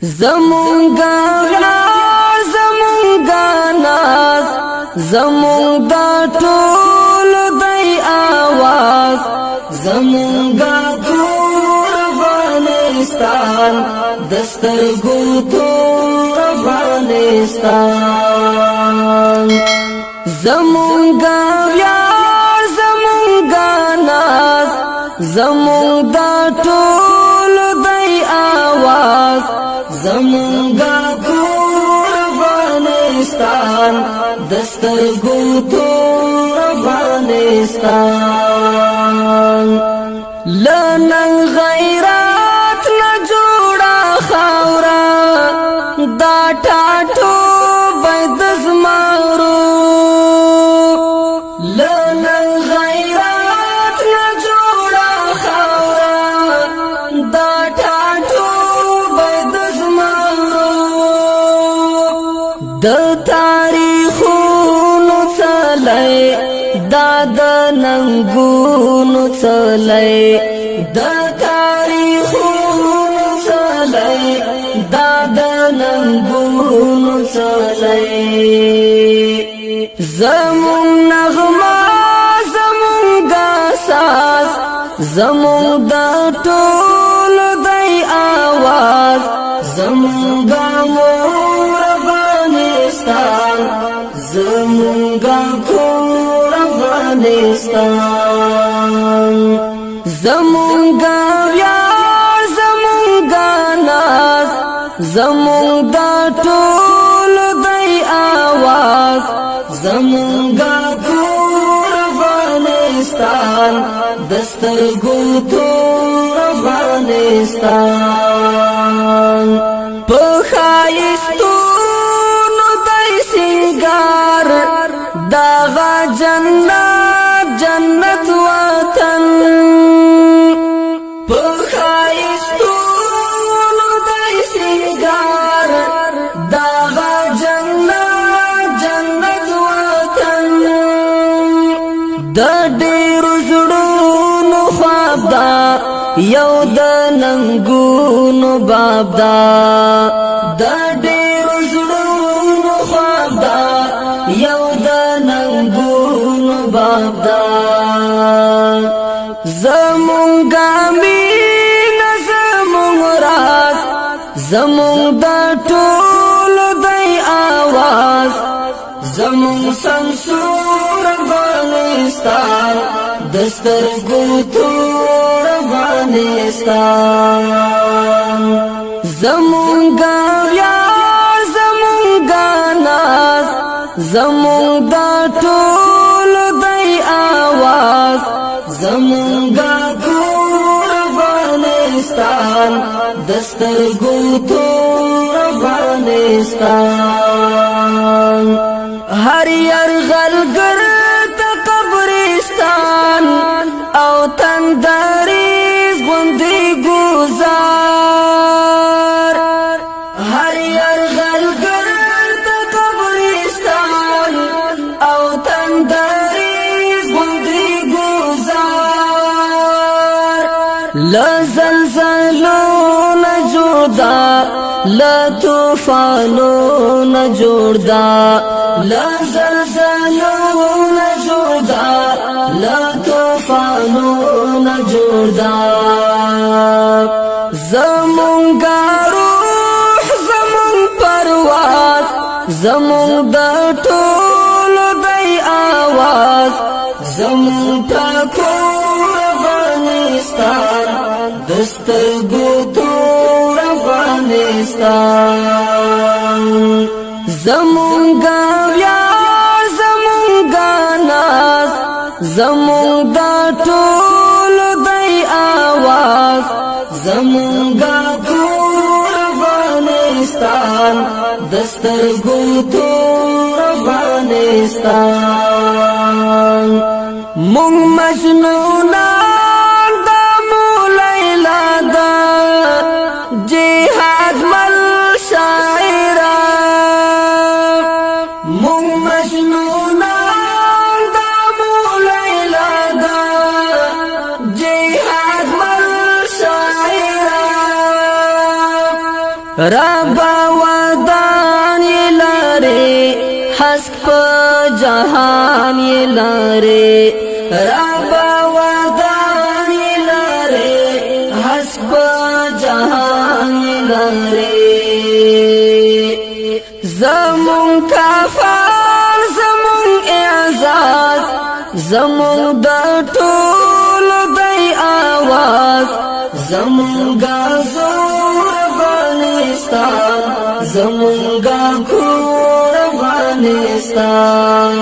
زمونگا یار زمونگا ناز زمونگا ټول دی آواز زمونگا کور افغانستان دسترګو تور افغانستان زمونگا یار زمونگا ناز زمونگا ټول دی آواز زمونگا کور افغانستان دسترګو تور افغانستان لنن غیرات نه جوړه خاورا دا ټاټو بيد زمارو لنن غیرات نه جوړه خاورا دا ټاټو بيد زمارو د تاریخونو څلای دا د ننګونو څلای د تاریخونو څلای دا د ننګونو څلای زمون نغمه زمون ساز زمون د ټول دی آواز زمون مور افغانستان زمون کور افغانستان زمونگا یار زمونگا ناز زمونگا ټول دی آواز زمونگا کور افغانستان دسترګو تور افغانستان په ښایستو نو دی سنگار داغا جنت جنت وطن پخایستونو دای سنگار داغا جنت جنت وطن د ډیر زړونو خواب دا یو د ننګونو باب دا د ډیر زړونو خواب دا یو د ننګونو باب دا زمونگا مین زمونگ راز زمونگ دا ټول دی آواز زمونگ سمسور افغانستان دسترګو تور افغانستان زمونگا یار زمونگا ناز زمونگ دا ټول دی آواز زمونگا کور افغانستان دسترګو تور افغانستان هر یرغلګر ته قبرستان او تندریز غوندې گزار هر یرغلګر ته قبرستان او تندریز غوندې گزار لزلزلو نجودا لطوفانو نجودا لزلزلو نجودا لطوفانو نجودا زمونگا روح زمون پرواز زمون د ټول دی آواز زمون ټکور افغانستان دسترګو تور افغانستان زمونگا یار زمونگا ناز زمونگا ټول دی آواز زمونگا کور افغانستان دسترګو تور افغانستان مونږ مجنونان د مولیلا دا جهاد مل شاعران مونږ مجنونان د مولیلا دا جهاد مل شاعران ربا ودان لري حسک په جهان لري ربا ودان لري حسک په جهان لري زمون کفار زمون اعزاز زمون د ټول دی आवाज زمون غزور افغانستان زمون غکور افغانستان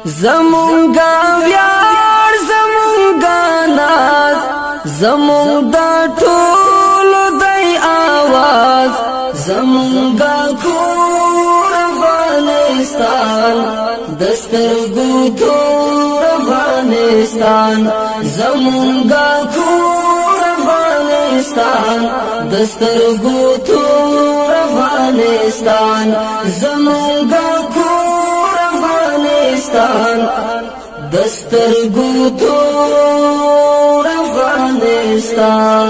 زمون غویار زمون غناز زمون د ټول دی आवाज زمون غکور افغانستان دسترګو تور افغانستان زمون غکور افغانستان دسترګو تور افغانستان زمون غکور افغانستان دسترګو تور افغانستان